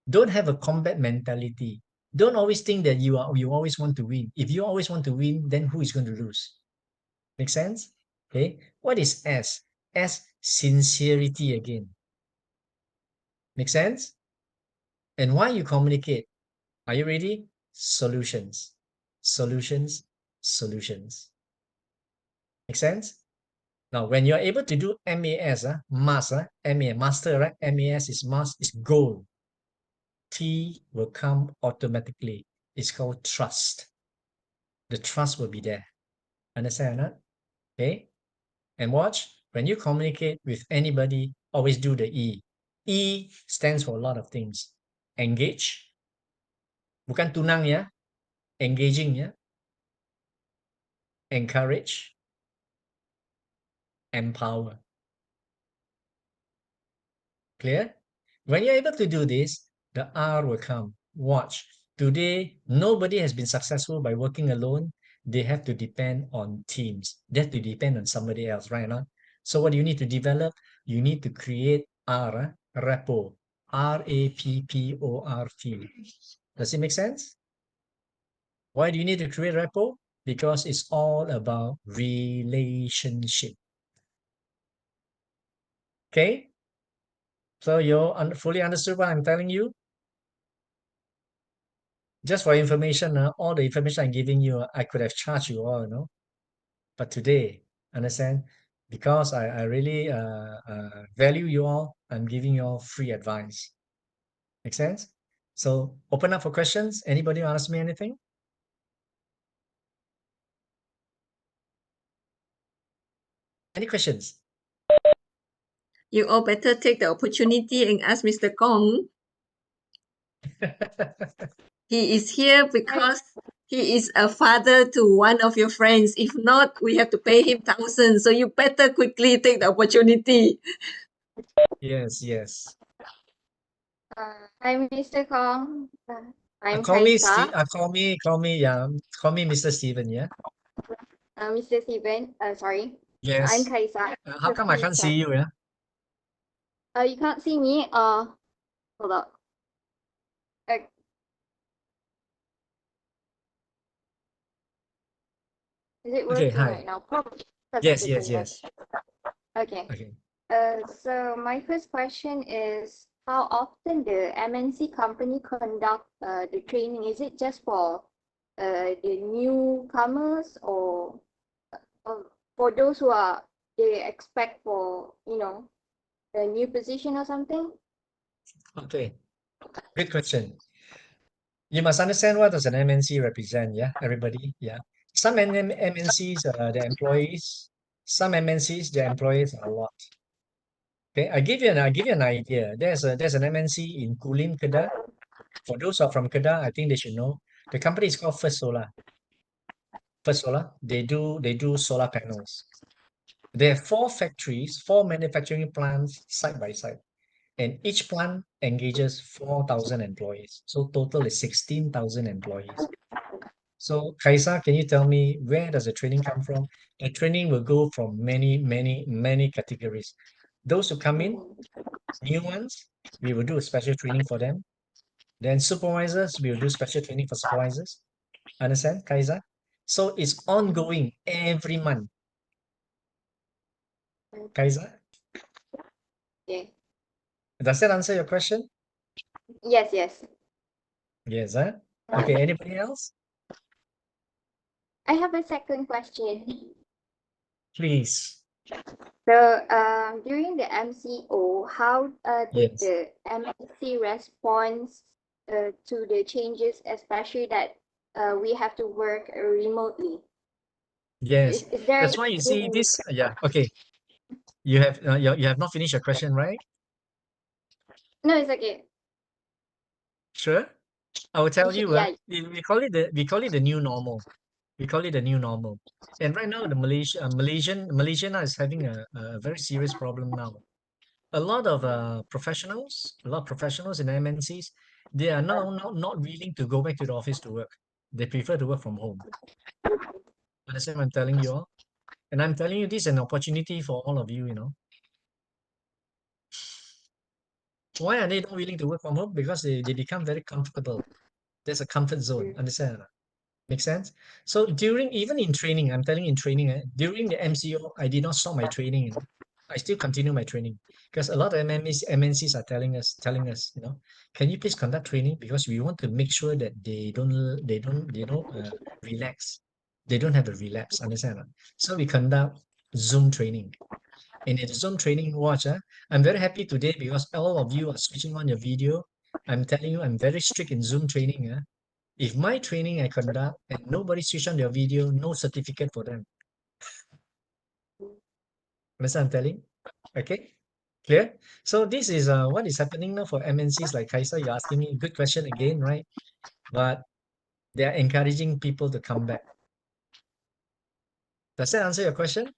Don't have a combat mentality. Don't always think that you always want to win. If you always want to win, then who is going to lose? Make sense? Okay. What is S? S, sincerity again. Make sense? And why you communicate? Are you ready? Solutions. Solutions. Solutions. Make sense? Now, when you're able to do MAS, master, right? MAS is goal. T will come automatically. It's called trust. The trust will be there. Understand that? Okay? And watch, when you communicate with anybody, always do the E. E stands for a lot of things. Engage. Bukan tunang ya. Engaging ya. Encourage. Empower. Clear? When you're able to do this, the R will come. Watch. Today, nobody has been successful by working alone. They have to depend on teams. They have to depend on somebody else, right? Now? So what do you need to develop? You need to create R, rapport. R-A-P-P-O-R-T. Does it make sense? Why do you need to create rapport? Because it's all about relationship. Okay? So you fully understood what I'm telling you? Just for information, all the information I'm giving you, I could have charged you all, But today, understand, because I really value you all, I'm giving you all free advice. Make sense? So open up for questions. Anybody want to ask me anything? Any questions? You all better take the opportunity and ask Mr. Khong. He is here because he is a father to one of your friends. If not, we have to pay him thousands. So you better quickly take the opportunity. Yes, yes. Hi, Mr. Khong. I'm Call me Kaisa. call me Mr. Steven, yeah? Mr. Steven. Sorry. I'm Yes. Kaisa. How come I can't see you, yeah? You can't see me. Hold up. Is it Okay, working hi. right now? Probably. Because Yes, of the yes, connection. yes. Okay. Okay. So my first question is, how often the MNC company conduct the training? Is it just for the newcomers or for those who are they expect for a new position or something? Okay. Good question. You must understand what does an MNC represent, yeah, everybody, yeah. Some MNCs, their employees, some MNCs, their employees are a lot. Okay, I give you an idea. There's an MNC in Kulin, Kedah. For those who are from Kedah, I think they should know. The company is called First Solar. First Solar, they do solar panels. They have 4 factories, 4 manufacturing plants side by side. And each plant engages 4,000 employees. So total is 16,000 employees. So Kaisa, can you tell me where does the training come from? The training will go from many categories. Those who come in, new ones, we will do a special training for them. Then supervisors, we will do special training for supervisors. Understand, Kaisa? So it's ongoing every month. Kaiser, Okay. does that answer your question? Yes, yes. Yes, huh? Okay, anybody else? I have a second question. Please. So, during the MCO, how did Yes. the MNC respond to the changes, especially that we have to work remotely? Yes. Is there That's why you see any? this. Yeah. Okay. You have not finished your question, right? No, it's okay. Sure. I will tell you, Yeah. we call it the new normal. We call it the new normal. And right now, the Malaysia now is having a very serious problem now. A lot of professionals in MNCs, they are now not willing to go back to the office to work. They prefer to work from home. Understand what I'm telling you all? And I'm telling you, this is an opportunity for all of you, you know. Why are they not willing to work from home? Because they become very comfortable. There's a comfort zone. Understand? Make sense? So even in training, I'm telling you in training, during the MCO, I did not stop my training, you know. I still continue my training because a lot of MNCs are telling us, you know, can you please conduct training because we want to make sure that they don't relax. They don't have a relapse, understand? So we conduct Zoom training. And in the Zoom training watch, I'm very happy today because all of you are switching on your video. I'm telling you, I'm very strict in Zoom training. If my training I conduct and nobody switch on their video, no certificate for them. Understand I'm telling? Okay, clear? So this is what is happening now for MNCs like Kaisa. You're asking me a good question again, right? But they are encouraging people to come back. Does that answer your question?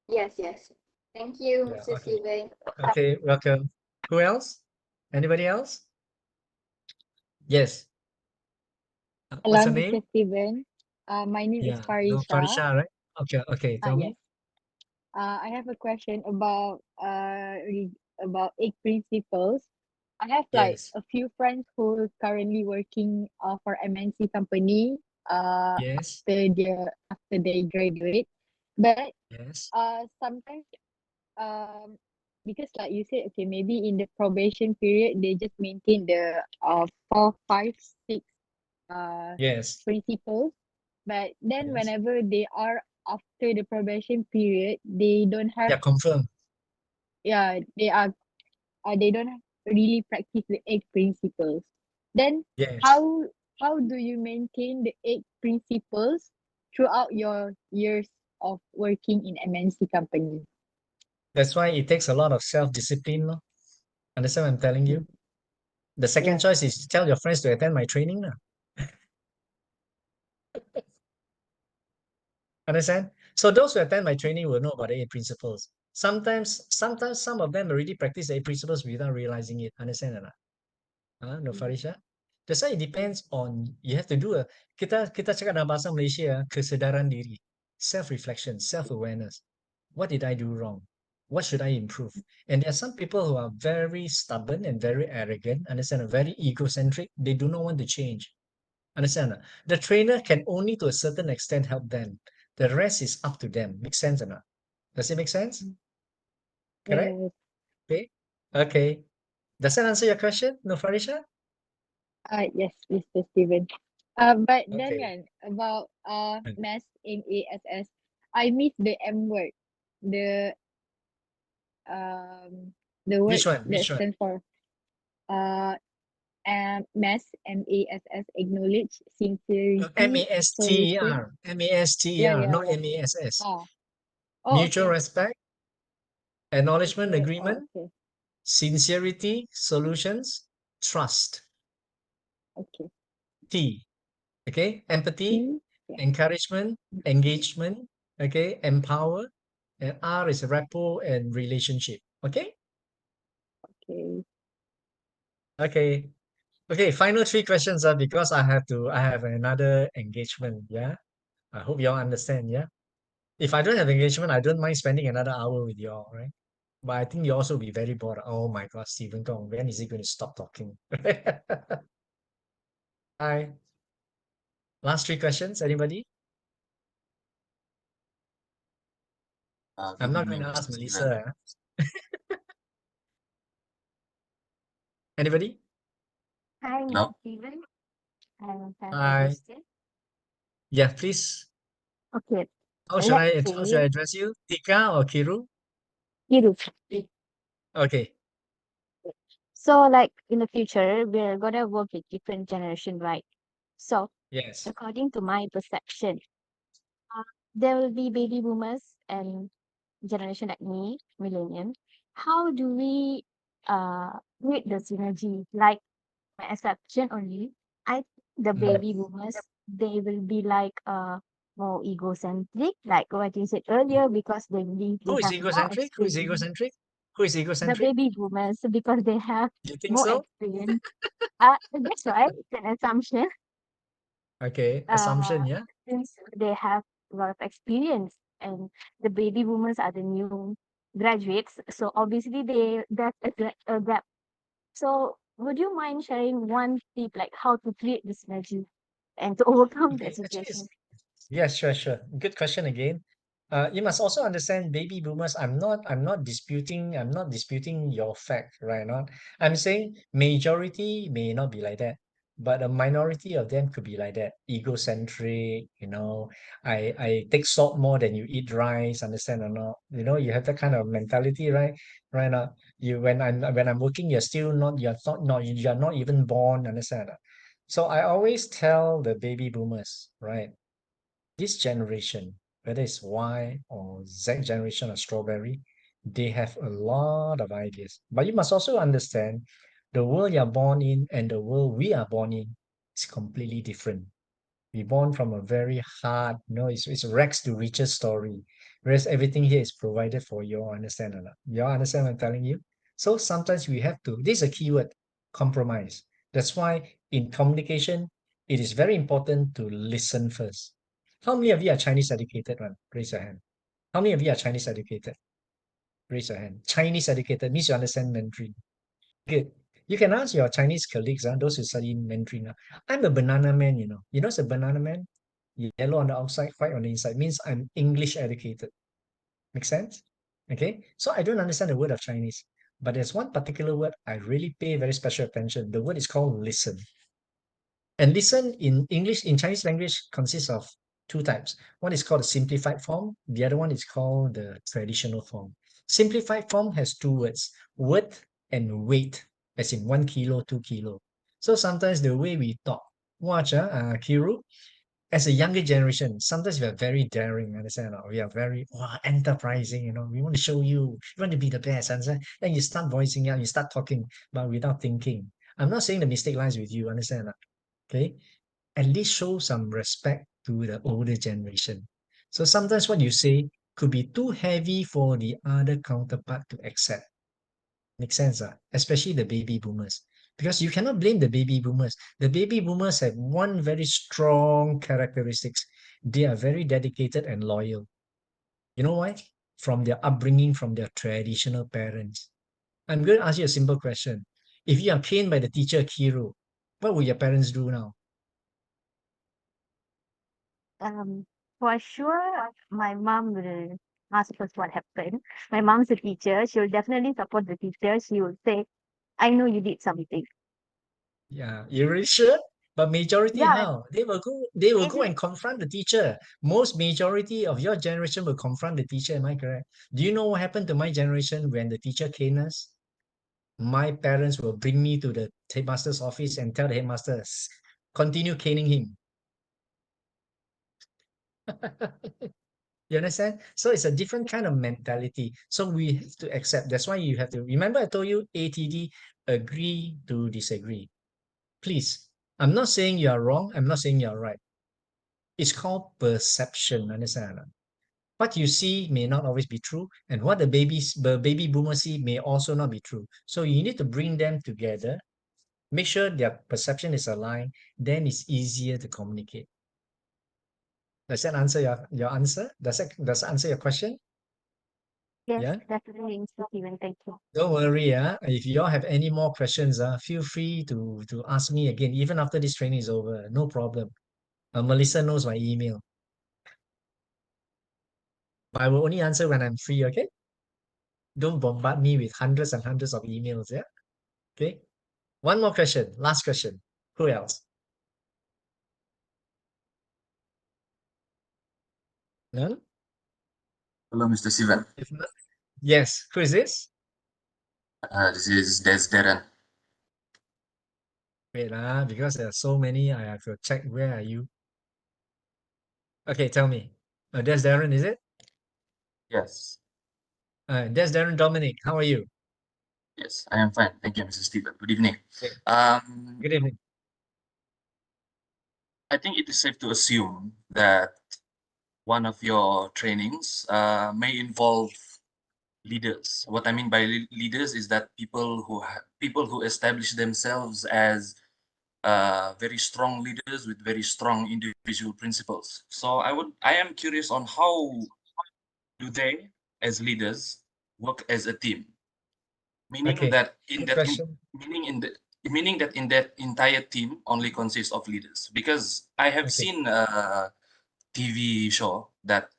Yes, yes. Thank you, Yeah, Mr. okay. Steven. Okay, welcome. Who else? Anybody else? Yes. What's Hello, your Mr. name? Steven. My name is Yeah, no, Farisha. Farisha, right? Okay, okay, tell Yes. me. I have a question about eight principles. I have like Yes, a few friends who currently working for MNC company yes, after they graduate, but yes. sometimes because like you said, okay, maybe in the probation period they just maintain the 4, 5, 6 Yes, principles, but then yes. whenever they are after the probation period, they don't have, Yeah, confirm. yeah, they don't really practice the eight principles. Then Yes. how how do you maintain the eight principles throughout your years of working in MNC company? That's why it takes a lot of self-discipline. No? Understand what I'm telling you? Mm. The second Yeah. choice is to tell your friends to attend my training. No? Understand? So those who attend my training will know about the eight principles. Sometimes some of them already practice the eight principles without realizing it. Understand or not? No, Mm. Farisha? That's why it depends on, you have to do kita cakap dalam bahasa Malaysia, kesedaran diri, self-reflection, self-awareness. What did I do wrong? What should I improve? And there are some people who are very stubborn and very arrogant, understand, very egocentric. They do not want to change. Understand? The trainer can only to a certain extent help them. The rest is up to them. Make sense or not? Does it make sense? Correct? Yes. Okay. Okay. Does that answer your question, no, Farisha? Yes, Mr. Steven. But then Okay. kan, about mass MASS, I miss the M word, the um the word Which one? that Which one? stands for uh mass MASS, acknowledge sincerity solution. M-A-S-T-E-R. Yeah, M-A-S-T-E-R, yeah, not yeah. M-A-S-S. Oh, oh, Mutual okay. respect, acknowledgement, Okay. Oh, agreement, okay. sincerity, solutions, trust. Okay. T. Okay. Empathy, T. Yeah. encouragement, engagement. Okay. Empower. And R is rapport and relationship. Okay. Okay. Okay. Okay. Final three questions are because I have another engagement. Yeah. I hope you all understand. Yeah. If I don't have engagement, I don't mind spending another hour with you all, right? But I think you also be very bored. Oh my God, Stephen Khong, when is he going to stop talking? Hi. Last three questions. Anybody? I'm Good not going evening, to ask Mr. Steven. Melissa. Anybody? Hi, Hello? Mr. Steven. I have a Hi. question. Yeah, please. Okay, How should let's I say, address you? Tika or Kiru? Kiru. Okay. So, like in the future, we're gonna work with different generation, right? So, Yes. according to my perception, uh, there will be baby boomers and generation like me, millennium. How do we create the synergy? Like my exception only, I think the Mm. baby boomers, they will be like more egocentric, like what you said earlier, because they believe they Who is have more egocentric? Who is experience. egocentric? Who is The egocentric? baby boomers, because they have You think more so? experience. That's right. It's an assumption. Okay. Uh, Assumption, yeah. since they have a lot of experience, and the baby boomers are the new graduates, so obviously that's a gap. So, would you mind sharing one tip, like how to create this synergy and to overcome that Okay. Actually, situation? yes, sure, sure. Good question again. You must also understand baby boomers. I'm not disputing your fact, right? Not. I'm saying majority may not be like that, but a minority of them could be like that. Egocentric, I take salt more than you eat rice, understand or not? You have that kind of mentality, right? Right now, when I'm working, you're not even born, understand? Or not? So I always tell the baby boomers, right? This generation, whether it's Y or Z generation or strawberry, they have a lot of ideas. But you must also understand the world you're born in and the world we are born in is completely different. We're born from a very hard, it's rags to riches story. Whereas everything here is provided for you all, understand or not? You all understand what I'm telling you? So sometimes we have to, this is a keyword, compromise. That's why in communication, it is very important to listen first. How many of you are Chinese educated one? Raise your hand. How many of you are Chinese educated? Raise your hand. Chinese educated means you understand Mandarin. Good. You can ask your Chinese colleagues, those who study Mandarin. I'm a banana man, you know. You know what's a banana man? Yellow on the outside, white on the inside. Means I'm English educated. Make sense? Okay. So I don't understand the word of Chinese. But there's one particular word I really pay very special attention. The word is called listen. And listen in English, in Chinese language, consists of two types. One is called the simplified form. The other one is called the traditional form. Simplified form has two words, word and weight, as in 1 kilo, 2 kilo. So sometimes the way we talk, watch, Kiru, as a younger generation, sometimes we are very daring, understand? Or we are very enterprising, we want to show you, we want to be the best, understand? Then you start voicing out, you start talking, but without thinking. I'm not saying the mistake lies with you, understand? Okay, at least show some respect to the older generation. So sometimes what you say could be too heavy for the other counterpart to accept. Make sense, especially the baby boomers. Because you cannot blame the baby boomers. The baby boomers have one very strong characteristics. They are very dedicated and loyal. You know why? From their upbringing, from their traditional parents. I'm going to ask you a simple question. If you are caned by the teacher Kiro, what will your parents do now? Um, for sure, my mom will ask first what happened. My mom's a teacher. She will definitely support the teacher. She will say, I know you did something. Yeah, you really sure? But majority Yeah, how? They will go maybe and confront the teacher. Most majority of your generation will confront the teacher, am I correct? Do you know what happened to my generation when the teacher caned us? My parents will bring me to the headmaster's office and tell the headmaster, Continue caning him." You understand? So it's a different kind of mentality. So we have to accept. That's why you have to remember I told you ATD, agree to disagree. Please. I'm not saying you are wrong. I'm not saying you are right. It's called perception, understand? Or not? What you see may not always be true, and what the baby boomers see may also not be true. So you need to bring them together, make sure their perception is aligned, then it's easier to communicate. Does that answer your answer? Does that answer your question? yes, Yeah? definitely, Mr. Steven. Thank you. Don't worry, if you all have any more questions, feel free to ask me again, even after this training is over. No problem. Melissa knows my email. But I will only answer when I'm free, okay? Don't bombard me with hundreds and hundreds of emails, yeah? Okay. One more question. Last question. Who else? None? Hello, Mr. Steven. If not, yes. Who is this? This is Des Darren. Wait, because there are so many, I have to check where are you. Okay, tell me. There's Darren, is it? Yes, There's Darren Dominic. How are you? yes, I am fine. Thank you, Mr. Steven. Good evening. Okay. Um, Good evening. I think it is safe to assume that one of your trainings may involve leaders. What I mean by leaders is that people who establish themselves as very strong leaders with very strong individual principles. So I am curious on how do they, as leaders, work as a team? Meaning Okay. that in Good that in, question. meaning that in that entire team only consists of leaders. Because I have Okay. seen a TV show that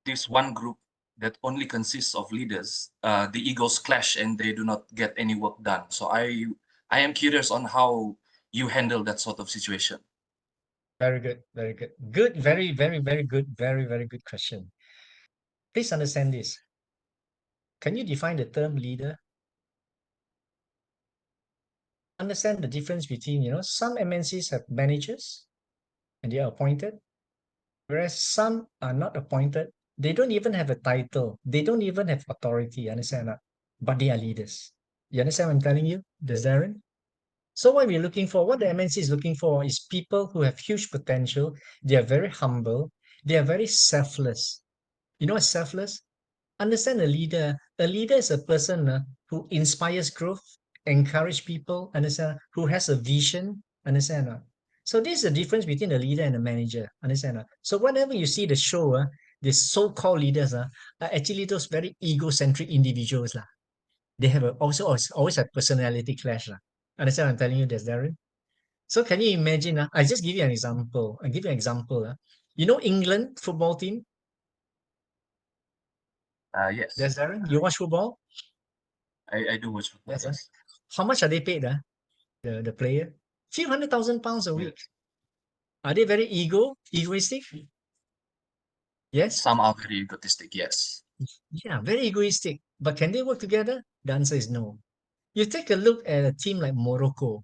this one group that only consists of leaders, the egos clash and they do not get any work done. So I am curious on how you handle that sort of situation. Very good. Very good. Good. Very, very, very good. Very, very good question. Please understand this. Can you define the term leader? Understand the difference between, some MNCs have managers and they are appointed, whereas some are not appointed. They don't even have a title. They don't even have authority. Understand that? But they are leaders. You understand what I'm telling you? Does Darren? So what we're looking for, what the MNC is looking for is people who have huge potential. They are very humble. They are very selfless. You know what's selfless? Understand a leader. A leader is a person who inspires growth, encourage people, understand, who has a vision, understand. So this is the difference between a leader and a manager, understand. So whenever you see the show, these so-called leaders are actually those very egocentric individuals. They have always have personality clash. Understand what I'm telling you, there's Darren? So can you imagine? I just give you an example. I give you an example. You know England football team? Yes, There's Darren. You watch football? I do watch football. Yes. Yes, How much are they paid? The player? Few £100,000 a week. yes. Are they very egoistic? Yes. Some are very egotistic. Yes. Yeah, very egoistic. But can they work together? The answer is no. You take a look at a team like Morocco.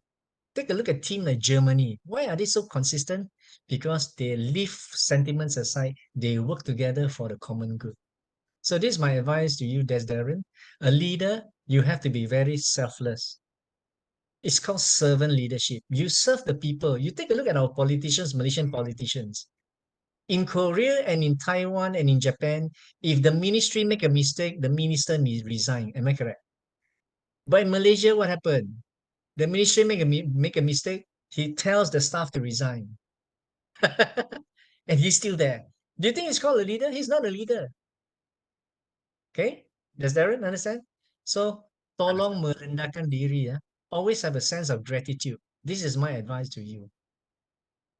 Take a look at a team like Germany. Why are they so consistent? Because they leave sentiments aside. They work together for the common good. So this is my advice to you, Des Darren. A leader, you have to be very selfless. It's called servant leadership. You serve the people. You take a look at our politicians, Malaysian politicians. In Korea and in Taiwan and in Japan, if the ministry make a mistake, the minister needs resign. Am I correct? But in Malaysia, what happened? The ministry make a mistake, he tells the staff to resign. And he's still there. Do you think he's called a leader? He's not a leader. Okay? Does Darren understand? So, tolong Understand. merendahkan diri ya. Always have a sense of gratitude. This is my advice to you.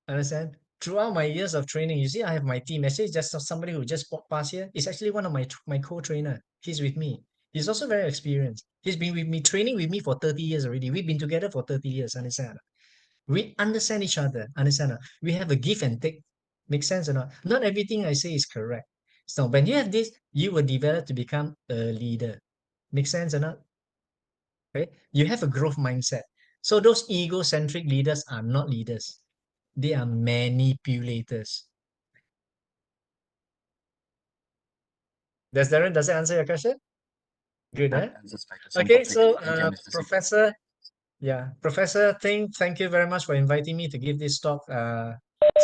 Understand? Throughout my years of training, you see, I have my team. Actually, just somebody who just walked past here. It's actually one of my co-trainer. He's with me. He's also very experienced. He's been with me, training with me for 30 years already. We've been together for 30 years, understand? We understand each other, understand? We have a give and take. Make sense or not? Not everything I say is correct. So when you have this, you will develop to become a leader. Make sense or not? Okay? You have a growth mindset. So those egocentric leaders are not leaders. They are manipulators. Does that answer your question? Good, That eh? answers my question Okay, so completely. Thank you, Mr. Steven. Professor Ting, thank you very much for inviting me to give this talk.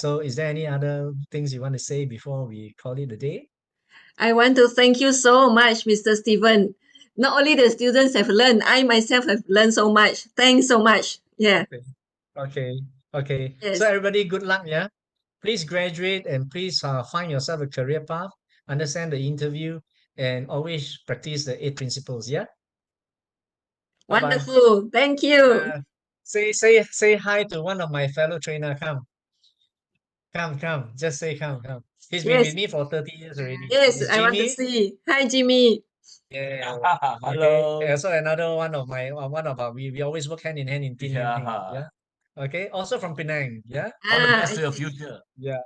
So is there any other things you want to say before we call it a day? I want to thank you so much, Mr. Steven. Not only the students have learned, I myself have learned so much. Thanks so much. Yeah. Okay. Okay. So Yes. everybody, good luck, yeah? Please graduate and please find yourself a career path, understand the interview, and always practice the 8 principles, yeah? Bye-bye. Wonderful. Thank you. Say hi to one of my fellow trainer. Come. Just say come. He's been with Yes, me for 30 years already. yes, It's I want to Jimmy. see. Hi, Jimmy. Yeah. Hello. Okay. Also another one of my one of our we always work hand in hand in team building. Yeah. Yeah. Okay. Also from Penang. Yeah. All the Ah, best I for your see. future. Yeah.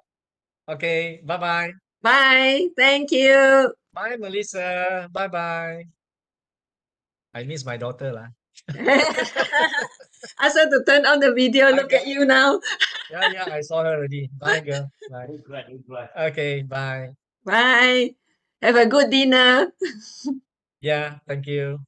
Okay. Bye bye. Bye. Thank you. Bye, Melissa. Bye bye. I miss my daughter lah. Ask her to turn on the video. Bye, Look at girl. you now. Yeah, I saw her already. Bye, girl. Bye. Glad. Okay, bye. Bye. Have a good dinner. Yeah, thank you.